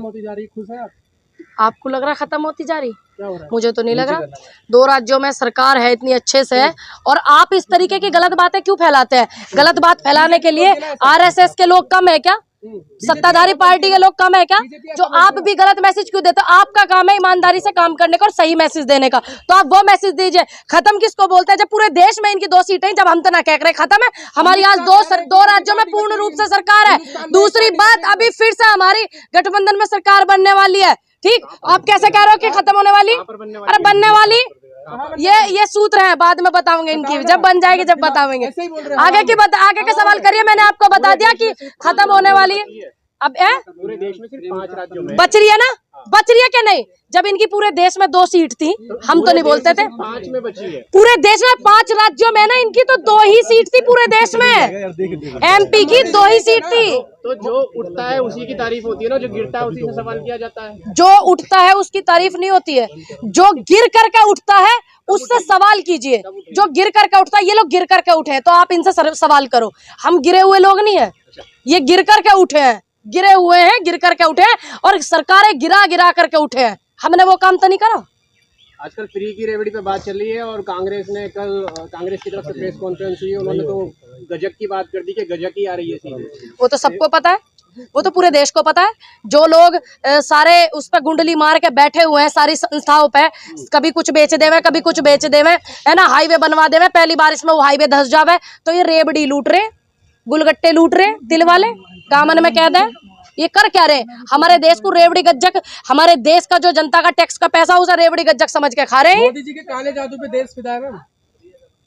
होती जा रही है, खुश है आप? आपको लग रहा है खत्म होती जा रही? क्या हो रहा है? मुझे तो नहीं लग रहा। 2 राज्यों में सरकार है, इतनी अच्छे से है, और आप इस तरीके की गलत बातें क्यों फैलाते हैं? गलत बात फैलाने के लिए आरएसएस के लोग कम है क्या? सत्ताधारी पार्टी के लोग कम है क्या? जो आप भी गलत मैसेज क्यों देते हो? आपका काम है ईमानदारी से काम करने का और सही मैसेज देने का, तो आप वो मैसेज दीजिए। खत्म किसको बोलते हैं जब पूरे देश में इनकी 2 सीटें, जब हम तो ना कह रहे खत्म है। हमारी आज 2 राज्यों में पूर्ण रूप से सरकार है। दूसरी बात, अभी फिर से हमारी गठबंधन में सरकार बनने वाली है। ठीक, आप कैसे कह रहे हो कि खत्म होने वाली? अरे बनने वाली, ये सूत्र है, बाद में बताऊंगे इनकी, जब बन जाएगी जब बताएंगे। आगे के सवाल करिए, मैंने आपको बता दिया कि खत्म होने वाली है। अब पूरे देश में सिर्फ 5 राज्यों में बच रही है ना? बच रही है क्या? नहीं, जब इनकी पूरे देश में 2 सीट थी, हम तो नहीं बोलते थे। 5 में बची है पूरे देश में 5 राज्यों में ना, इनकी तो 2 ही सीट थी पूरे देश में। एमपी की 2 ही सीट थी। तो जो उठता है उसी की तारीफ होती है ना, जो गिरता है उसी से सवाल किया जाता है। जो उठता है उसकी तारीफ नहीं होती है, जो गिर करके उठता है उससे सवाल कीजिए। जो गिर करके उठता है, ये लोग गिर करके उठे हैं, तो आप इनसे सवाल करो। हम गिरे हुए लोग नहीं है, ये गिर करके उठे हैं, गिरे हुए हैं, गिर करके उठे हैं, और सरकारें गिरा गिरा करके उठे हैं। हमने वो काम तो नहीं करा। आजकल फ्री की रेवड़ी पे बात चल रही है, और कांग्रेस ने कल कांग्रेस की तरफ से प्रेस कॉन्फ्रेंस हुई, उन्होंने तो गजक की बात कर दी कि गजक ही आ रही है सीधे। वो तो सबको पता है, वो तो पूरे देश को पता है। जो लोग सारे उस पर गुंडली मार के बैठे हुए हैं सारी संस्थाओं पे, कभी कुछ बेच देवे, कभी कुछ बेच देवे, है ना, हाईवे बनवा देवे, पहली बारिश में वो हाईवे धस जावे, तो ये रेवड़ी लूट रहे, गुलगट्टे लूट रहे, दिल वाले कामन में कह दे। ये कर क्या रहे? हमारे देश को रेवड़ी गज्जक, हमारे देश का जो जनता का टैक्स का पैसा उसे रेवड़ी गज्जक समझ के खा रहे हैं। मोदी जी के काले जादू पे देश फिदा है मैम।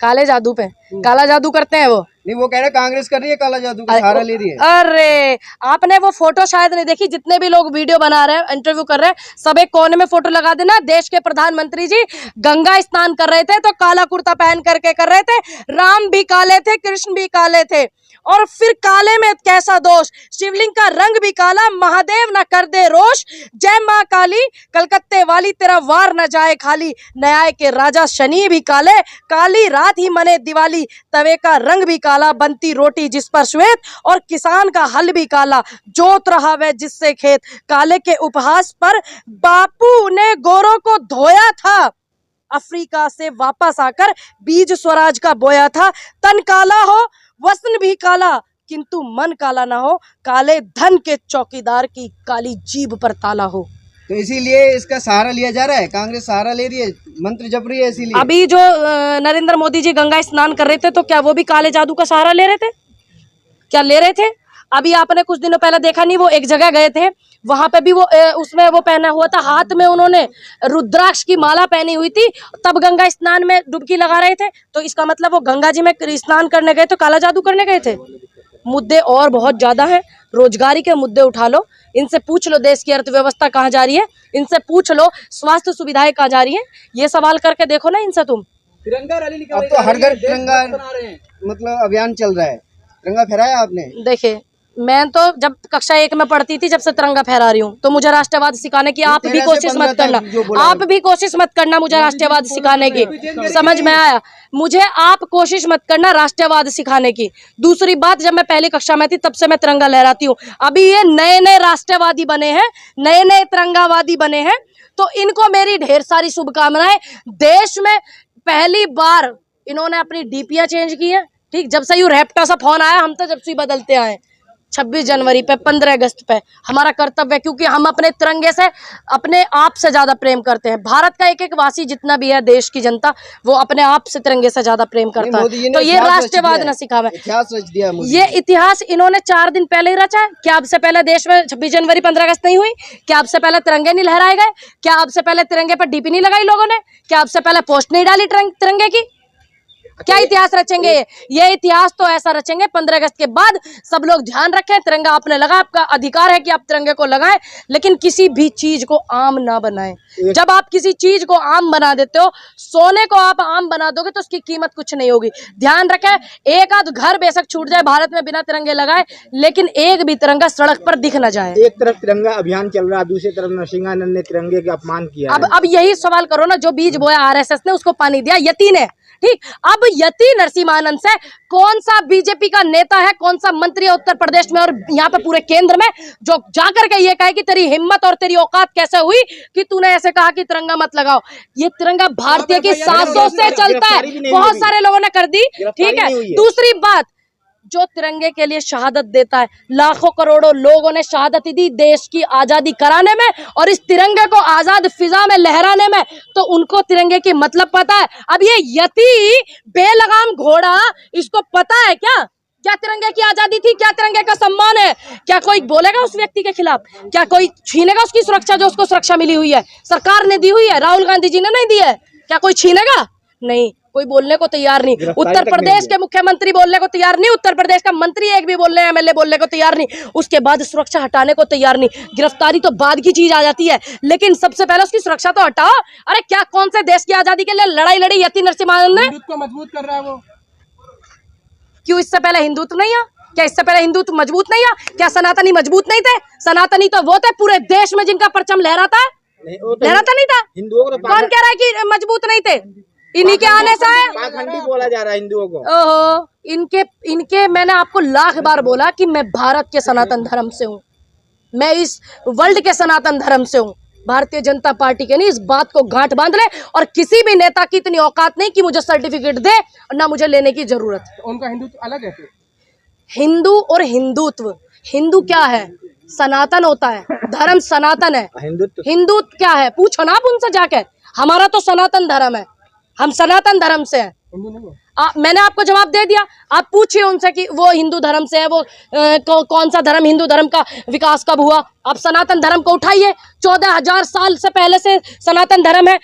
काले जादू पे काला जादू करते हैं वो नहीं, वो कह रहे कांग्रेस कर रही है काला जादू का सहारा ले रही है। अरे आपने वो फोटो शायद नहीं देखी, जितने भी लोग वीडियो बना रहे हैं, इंटरव्यू कर रहे हैं, सब एक कोने में फोटो लगा देना। देश के प्रधानमंत्री जी गंगा स्नान कर रहे थे तो काला कुर्ता पहन करके कर रहे थे, राम भी काले थे, कृष्ण भी काले थे, और फिर काले में कैसा दोष, शिवलिंग का रंग भी काला, महादेव न कर दे रोष, जय माँ काली कलकत्ते वाली तेरा वार न जाए खाली, न्याय के राजा शनि भी काले, काली रात ही मने दिवाली, तवे का रंग भी काला, बनती रोटी जिस पर श्वेत, और किसान का हल भी काला, जोत रहा वह जिससे खेत, काले के उपहास पर बापू ने गोरों को धोया था, अफ्रीका से वापस आकर बीज स्वराज का बोया था, तन काला हो वसन भी काला, किंतु मन काला ना हो, काले धन के चौकीदार की काली जीभ पर ताला हो। तो इसीलिए इसका सहारा लिया जा रहा है, कांग्रेस सहारा ले रही है, मंत्र जप रही है इसीलिए। अभी जो नरेंद्र मोदी जी गंगा स्नान कर रहे थे, तो क्या वो भी काले जादू का सहारा ले रहे थे? क्या ले रहे थे? अभी आपने कुछ दिनों पहले देखा नहीं, वो एक जगह गए थे, वहां पे भी वो उसमें वो पहना हुआ था, हाथ में उन्होंने रुद्राक्ष की माला पहनी हुई थी, तब गंगा स्नान में डुबकी लगा रहे थे। तो इसका मतलब वो गंगा जी में स्नान करने गए तो काला जादू करने गए थे। मुद्दे और बहुत ज्यादा है, रोजगारी के मुद्दे उठा लो, इनसे पूछ लो देश की अर्थव्यवस्था कहाँ जा रही है, इनसे पूछ लो स्वास्थ्य सुविधाएं कहाँ जा रही है, ये सवाल करके देखो ना इनसे तुम। तिरंगा रैली अब तो हर घर तिरंगा मतलब अभियान चल रहा है, तिरंगा फहराया आपने? देखिए, मैं तो जब कक्षा 1 में पढ़ती थी, जब से तिरंगा फहरा रही हूँ, तो मुझे राष्ट्रवाद सिखाने की आप भी कोशिश मत करना, आप भी कोशिश मत करना मुझे राष्ट्रवाद सिखाने की, समझ में आया? मुझे आप कोशिश मत करना राष्ट्रवाद सिखाने की। दूसरी बात, जब मैं पहली कक्षा में थी तब से मैं तिरंगा लहराती हूँ। अभी ये नए नए राष्ट्रवादी बने हैं, नए नए तिरंगावादी बने हैं, तो इनको मेरी ढेर सारी शुभकामनाएं। देश में पहली बार इन्होंने अपनी डीपीआं चेंज की है, ठीक, जब से यू रैप्टा सा फोन आया, हम तो जब से बदलते आए। 26 जनवरी पे, 15 अगस्त पे हमारा कर्तव्य है, क्योंकि हम अपने तिरंगे से, अपने आप से ज्यादा प्रेम करते हैं। भारत का एक एक वासी जितना भी है, देश की जनता, वो अपने आप से तिरंगे से ज्यादा प्रेम करता है। तो ये राष्ट्रवाद न सिखावे, इतिहास रच दिया मोदी। ये इतिहास इन्होंने 4 दिन पहले ही रचा है। क्या अब से पहले देश में 26 जनवरी 15 अगस्त नहीं हुई? क्या अब से पहले तिरंगे नहीं लहराए गए? क्या अब से पहले तिरंगे पर डीपी नहीं लगाई लोगों ने? क्या अब से पहले पोस्ट नहीं डाली तिरंगे की? क्या इतिहास रचेंगे? ये इतिहास तो ऐसा रचेंगे 15 अगस्त के बाद। सब लोग ध्यान रखें, तिरंगा आपने लगा, आपका अधिकार है कि आप तिरंगे को लगाएं, लेकिन किसी भी चीज को आम ना बनाएं। जब आप किसी चीज को आम बना देते हो, सोने को आप आम बना दोगे तो उसकी कीमत कुछ नहीं होगी। ध्यान रखें, एक आध घर बेशक छूट जाए भारत में बिना तिरंगे लगाए, लेकिन एक भी तिरंगा सड़क पर दिख न जाए। एक तरफ तिरंगा अभियान चल रहा है, दूसरी तरफ नरसिंहानंद ने तिरंगे का अपमान किया। अब यही सवाल करो ना, जो बीज बोया आरएसएस ने उसको पानी दिया यती ने, ठीक। अब यति नरसिम्हानंद से कौन सा बीजेपी का नेता है, कौन सा मंत्री है उत्तर प्रदेश में और यहाँ पे पूरे केंद्र में जो जाकर के ये कहे कि तेरी हिम्मत और तेरी औकात कैसे हुई कि तूने ऐसे कहा कि तिरंगा मत लगाओ। ये तिरंगा भारतीय की सांसों से चलता है, बहुत सारे लोगों ने कर दी, ठीक है। दूसरी बात, जो तिरंगे के लिए शहादत देता है, लाखों करोड़ों लोगों ने शहादत दी देश की आजादी कराने में और इस तिरंगे को आजाद फिजा में लहराने में, तो उनको तिरंगे की मतलब पता है। अब ये यति बेलगाम घोड़ा, इसको पता है क्या तिरंगे की आजादी थी, क्या तिरंगे का सम्मान है? क्या कोई बोलेगा उस व्यक्ति के खिलाफ? क्या कोई छीनेगा उसकी सुरक्षा जो उसको सुरक्षा मिली हुई है, सरकार ने दी हुई है, राहुल गांधी जी ने नहीं दी है? क्या कोई छीनेगा? नहीं, कोई बोलने को तैयार नहीं। उत्तर प्रदेश के मुख्यमंत्री बोलने को तैयार नहीं, उत्तर प्रदेश का मंत्री एक भी बोलने, एमएलए बोलने को तैयार नहीं, उसके बाद सुरक्षा हटाने को तैयार नहीं। गिरफ्तारी तो बाद की चीज आ जाती है, लेकिन सबसे पहले उसकी सुरक्षा तो हटाओ। अरे क्या कौन से देश की आजादी के लिए लड़ाई लड़ी यति नरसिम्हानंद ने? हिंदुत्व को मजबूत कर रहा है वो। क्यों इससे पहले हिंदुत्व नहीं है? क्या इससे पहले हिंदुत्व मजबूत नहीं है? क्या सनातनी मजबूत नहीं थे? सनातनी तो वो थे पूरे देश में जिनका परचम लहराता है, लहराता नहीं था। हिंदुओं को कौन कह रहा है कि मजबूत नहीं थे? इन्हीं के आने से है। पाखंडी बोला जा रहा है हिंदुओं को। ओहो, इनके मैंने आपको लाख बार बोला कि मैं भारत के सनातन धर्म से हूँ, मैं इस वर्ल्ड के सनातन धर्म से हूँ, भारतीय जनता पार्टी के नहीं। इस बात को गांठ बांध ले, और किसी भी नेता की इतनी औकात नहीं कि मुझे सर्टिफिकेट दे और ना मुझे लेने की जरूरत है। उनका हिंदुत्व अलग है फिर। हिंदू और हिंदुत्व, हिंदू क्या है? सनातन होता है, धर्म सनातन है। हिंदुत्व क्या है? पूछो ना आप उनसे जाके। हमारा तो सनातन धर्म है, हम सनातन धर्म से हैं। मैंने आपको जवाब दे दिया, आप पूछिए उनसे कि वो हिंदू धर्म से है, वो कौन सा धर्म, हिंदू धर्म का विकास कब हुआ? आप सनातन धर्म को उठाइए, 14,000 साल से पहले से सनातन धर्म है।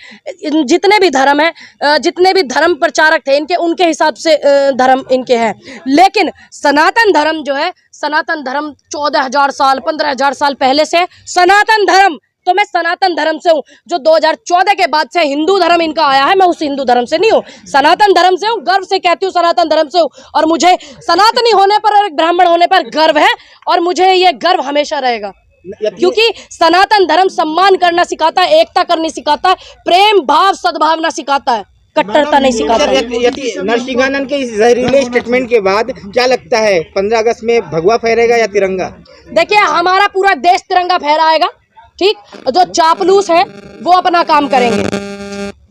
जितने भी धर्म है, जितने भी धर्म प्रचारक थे इनके, उनके हिसाब से धर्म इनके हैं, लेकिन सनातन धर्म जो है, सनातन धर्म 14,000 साल 15,000 साल पहले से सनातन धर्म। तो मैं सनातन धर्म से हूँ। जो 2014 के बाद से हिंदू धर्म इनका आया है, मैं उस हिंदू धर्म से नहीं हूँ, सनातन धर्म से हूँ। गर्व से कहती हूँ सनातन धर्म से हूँ, और मुझे सनातनी होने पर और एक ब्राह्मण होने पर गर्व है, और मुझे ये गर्व हमेशा रहेगा, क्योंकि सनातन धर्म सम्मान करना सिखाता है, एकता करनी सिखाता है, प्रेम भाव सद्भावना सिखाता है, कट्टरता नहीं सिखाता। नरसिम्हानंद के इस जहरीले स्टेटमेंट के बाद क्या लगता है 15 अगस्त में भगवा फहरेगा या तिरंगा? देखिए, हमारा पूरा देश तिरंगा फहराएगा, ठीक। जो चापलूस है वो अपना काम करेंगे,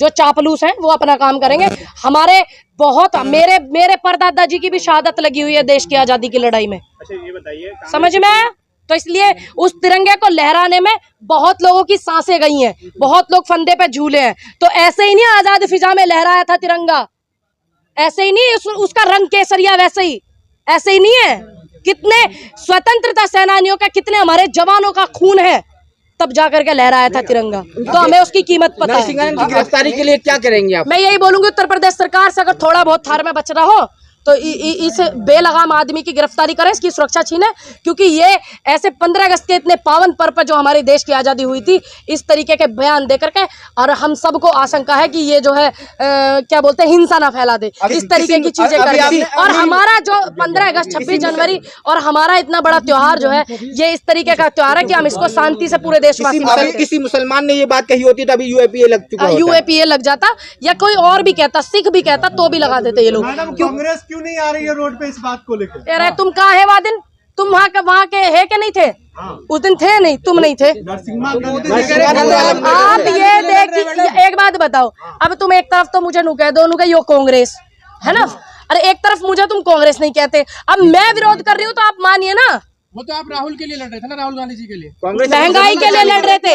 जो चापलूस हैं वो अपना काम करेंगे। हमारे बहुत मेरे परदादा जी की भी शहादत लगी हुई है देश की आजादी की लड़ाई में। अच्छा, ये बताइए, समझ में आया? तो इसलिए उस तिरंगे को लहराने में बहुत लोगों की सांसें गई हैं, बहुत लोग फंदे पे झूले हैं। तो ऐसे ही नहीं आजाद फिजा में लहराया था तिरंगा, ऐसे ही नहीं उसका रंग केसरिया, वैसे ही ऐसे ही नहीं है। कितने स्वतंत्रता सेनानियों का, कितने हमारे जवानों का खून है, तब जाकर के लहराया था तिरंगा। तो हमें उसकी कीमत पता है। नरसिम्हानंद की गिरफ्तारी के लिए क्या करेंगे आप? मैं यही बोलूंगी उत्तर प्रदेश सरकार से, अगर थोड़ा बहुत थार में बच रहा हो तो इस बेलगाम आदमी की गिरफ्तारी करें, इसकी सुरक्षा छीने, क्योंकि ये ऐसे 15 अगस्त के इतने पावन पर्व पर जो हमारे देश की आज़ादी हुई थी, इस तरीके के बयान दे करके, और हम सबको आशंका है कि ये जो है क्या बोलते हैं, हिंसा ना फैला दे, इस तरीके की चीजें करें। और हमारा जो 15 अगस्त 26 जनवरी और हमारा इतना बड़ा त्योहार जो है, ये इस तरीके का त्योहार है कि हम इसको शांति से पूरे देशवासी। किसी मुसलमान ने ये बात कही होती तभी यूएपीए लग चुका होता। यूएपीए लग जाता, या कोई और भी कहता, सिख भी कहता, तो भी लगा देते ये लोग। कांग्रेस क्यों नहीं आ रही है रोड पे इस बात को लेकर? अरे तुम कहाँ है वहाँ दिन? तुम वहाँ के है कि नहीं थे? उस दिन थे नहीं, तुम नहीं थे। आप ये देखिए, एक बात बताओ, अब तुम एक तरफ तो मुझे नु कह दो यो कांग्रेस है ना, अरे एक तरफ मुझे तुम कांग्रेस नहीं कहते, अब मैं विरोध कर रही हूँ तो आप मानिए ना। वो तो आप राहुल के लिए लड़ रहे थे ना, राहुल गांधी जी के लिए, महंगाई के लिए लड़ रहे थे।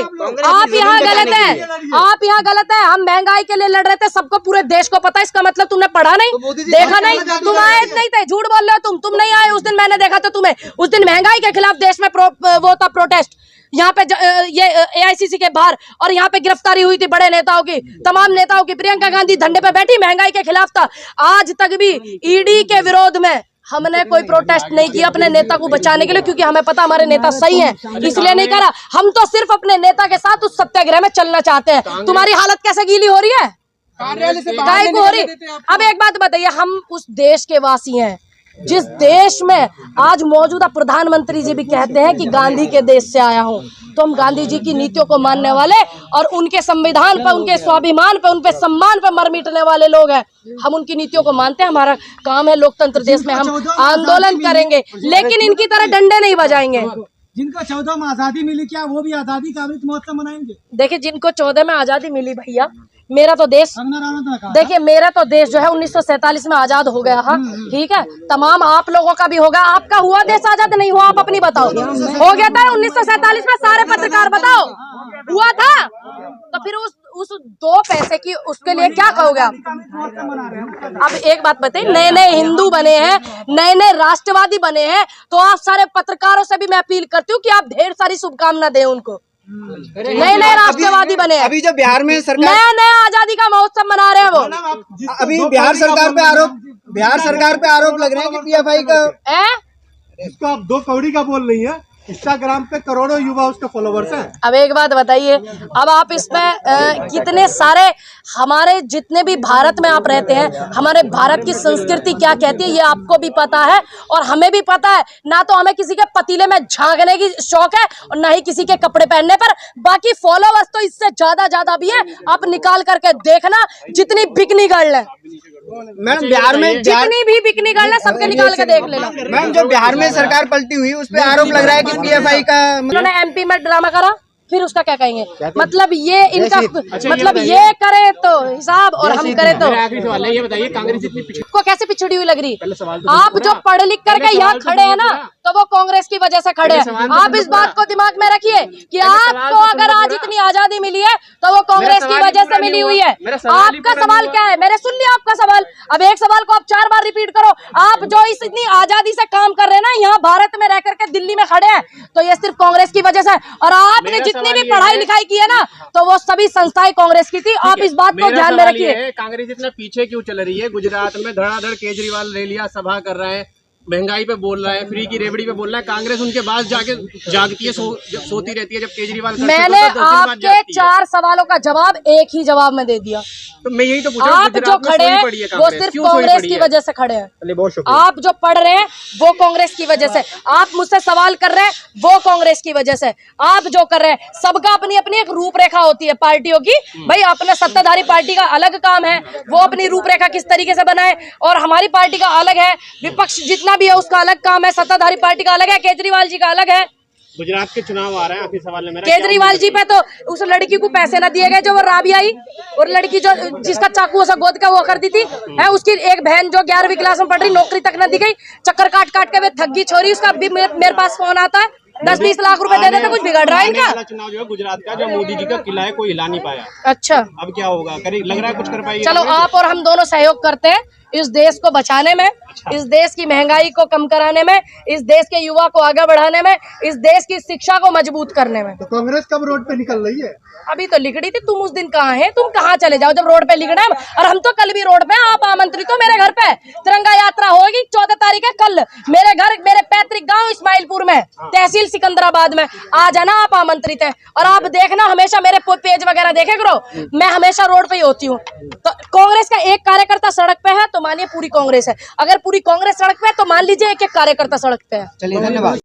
आप यहाँ गलत है, आप यहाँ गलत है। हम महंगाई के लिए लड़ रहे थे, सबको पूरे देश को पता है। इसका मतलब तुमने पढ़ा नहीं, देखा नहीं, तुम आए नहीं थे, झूठ बोल रहे हो तुम नहीं आए उस दिन, मैंने देखा था तुम्हें। उस दिन महंगाई के खिलाफ देश में वो था प्रोटेस्ट, यहाँ पे ये AICC के बाहर, और यहाँ पे गिरफ्तारी हुई थी बड़े नेताओं की, तमाम नेताओं की। प्रियंका गांधी धरने पे बैठी, महंगाई के खिलाफ था। आज तक भी ईडी के विरोध में हमने कोई प्रोटेस्ट नहीं किया अपने नेता को बचाने के लिए, क्योंकि हमें पता हमारे नेता सही हैं, इसलिए नहीं करा। हम तो सिर्फ अपने नेता के साथ उस सत्याग्रह में चलना चाहते हैं। तुम्हारी हालत कैसे गीली हो रही है, काय को हो रही? अब एक बात बताइए, हम उस देश के वासी हैं जिस देश में आज मौजूदा प्रधानमंत्री जी भी कहते हैं कि गांधी के देश से आया हूं, तो हम गांधी जी की नीतियों को मानने वाले और उनके संविधान पे, उनके स्वाभिमान पे, उनके सम्मान पे मर मिटने वाले लोग हैं। हम उनकी नीतियों को मानते हैं। हमारा काम है लोकतंत्र देश में, हम आंदोलन करेंगे, लेकिन इनकी तरह डंडे नहीं बजाएंगे। जिनको 14 में आजादी मिली, क्या वो भी आजादी का अमृत महोत्सव मनाएंगे? देखिए, जिनको 14 में आजादी मिली भैया, मेरा तो देश, कंगना रनौत ने कहा, देखिए मेरा तो देश जो है 1947 में आजाद हो गया। हाँ ठीक है, तमाम आप लोगों का भी होगा। आपका हुआ देश आजाद नहीं हुआ, आप अपनी बताओ। हो गया था 1947 में, सारे पत्रकार बताओ, हुआ था? तो फिर उस 2 पैसे की उसके लिए क्या कहोगे आप? अब एक बात बताइए, नए नए हिंदू बने हैं, नए नए राष्ट्रवादी बने हैं, तो आप सारे पत्रकारों से भी मैं अपील करती हूँ कि आप ढेर सारी शुभकामना दें उनको। नए नए राष्ट्रवादी बने हैं, अभी जो बिहार में सरकार नया नया आजादी का महोत्सव मना रहे हैं वो। अभी बिहार सरकार पे आरोप लग रहे हैं कि पीएफआई का इसको आप 2 कौड़ी का बोल रही है। इंस्टाग्राम पे करोड़ों युवा उसके फॉलोवर्स हैं। अब एक बात बताइए, अब आप इसमें कितने सारे, हमारे जितने भी भारत में आप रहते हैं, हमारे भारत की संस्कृति क्या कहती है ये आपको भी पता है और हमें भी पता है। ना तो हमें किसी के पतीले में झांकने की शौक है और ना ही किसी के कपड़े पहनने पर। बाकी फॉलोवर्स तो इससे ज्यादा भी है। आप निकाल करके देखना, जितनी बिकनी गर्ल है मैम बिहार में, जितनी भी बिकनी गर्ल है, सबके निकाल के देख लेना। मैम जो बिहार में सरकार पलटी हुई उस पे आरोप लग रहा है कि पीएफआई का उन्होंने एमपी में ड्रामा करा, फिर उसका क्या कहेंगे? मतलब ये इनका मतलब ये करे तो हिसाब और हम करे तो। आखिरी सवाल है, ये बताइए कांग्रेस इतनी को कैसे पिछड़ी हुई लग रही? तो आप जो पढ़ लिख करके यहाँ खड़े हैं ना, तो वो कांग्रेस की वजह से खड़े हैं। आप इस बात को दिमाग में रखिए कि आपको अगर आज इतनी आजादी मिली है तो वो कांग्रेस की वजह से मिली हुई है। आपका सवाल क्या है? मैंने सुन लिया आपका सवाल। अब एक सवाल को आप 4 बार रिपीट करो। आप जो इतनी आजादी से काम कर रहे हैं ना, यहाँ भारत में रह करके दिल्ली में खड़े हैं, तो ये सिर्फ कांग्रेस की वजह से है। और आपने जितनी भी पढ़ाई लिखाई की है ना, तो वो सभी संस्थाएं कांग्रेस की थी। आप इस बात को ध्यान में रखिए। कांग्रेस इतना पीछे क्यों चल रही है? गुजरात में धड़ाधड़ केजरीवाल रैलियां सभा कर रहे हैं, महंगाई पे बोल रहा है, फ्री की रेवड़ी पे बोल रहा है। कांग्रेस उनके बाद जाके जागती है, सोती रहती है। जब केजरीवाल मैंने आपके 4 सवालों का जवाब एक ही जवाब में दे दिया। तो मैं यही तो पूछ रहा हूं, आप जो खड़े हैं वो सिर्फ कांग्रेस की वजह से खड़े हैं। आप जो पढ़ रहे हैं वो कांग्रेस की वजह से, आप मुझसे सवाल कर रहे हैं वो कांग्रेस की वजह से। आप जो कर रहे हैं, सबका अपनी अपनी एक रूपरेखा होती है पार्टियों की। भाई अपने सत्ताधारी पार्टी का अलग काम है, वो अपनी रूपरेखा किस तरीके से बनाए, और हमारी पार्टी का अलग है। विपक्ष जितना भी है उसका अलग काम है, सत्ताधारी पार्टी का अलग है, केजरीवाल जी का अलग है। गुजरात के चुनाव आ रहे हैं, आखिरी सवाल है मेरा। केजरीवाल जी पे तो उस लड़की को पैसे न दिए गए जो वो राबी आई, और लड़की जो जिसका चाकू ऐसा गोद का वो करती थी है, उसकी एक बहन जो 11वीं क्लास में पढ़ रही, नौकरी तक न दी गई। चक्कर काट काट के वे थग्गी छोरी, उसका भी मेरे पास फोन आता है। 10-20 लाख रुपए दे देते, कुछ बिगड़ रहा है इनका। चुनाव जो है गुजरात का, जो मोदी जी का किला है, कोई हिला नहीं पाया। अच्छा, अब क्या होगा? लग रहा है कुछ कर पाएगी? चलो आप और हम दोनों सहयोग करते हैं इस देश को बचाने में, इस देश की महंगाई को कम कराने में, इस देश के युवा को आगे बढ़ाने में, इस देश की शिक्षा को मजबूत करने में। तो कांग्रेस कब रोड पे निकल रही है? अभी तो लिख रही थी, तुम उस दिन कहाँ हैं? तुम कहाँ चले जाओ जब रोड पे लिखना है। और हम तो कल भी रोड पे, आप आमंत्रित हो मेरे घर पे। तिरंगा यात्रा होगी 14 तारीख है कल, मेरे घर, मेरे पैतृक गांव इस्माइलपुर में, तहसील सिकंदराबाद में। आ जाना, आप आमंत्रित है। और आप देखना, हमेशा मेरे पेज वगैरह देखे करो, मैं हमेशा रोड पे ही होती हूँ। तो कांग्रेस का एक कार्यकर्ता सड़क पे है तो मानिए पूरी कांग्रेस है, अगर पूरी कांग्रेस सड़क पे है तो मान लीजिए एक कार्यकर्ता सड़क पे है। चलिए, धन्यवाद।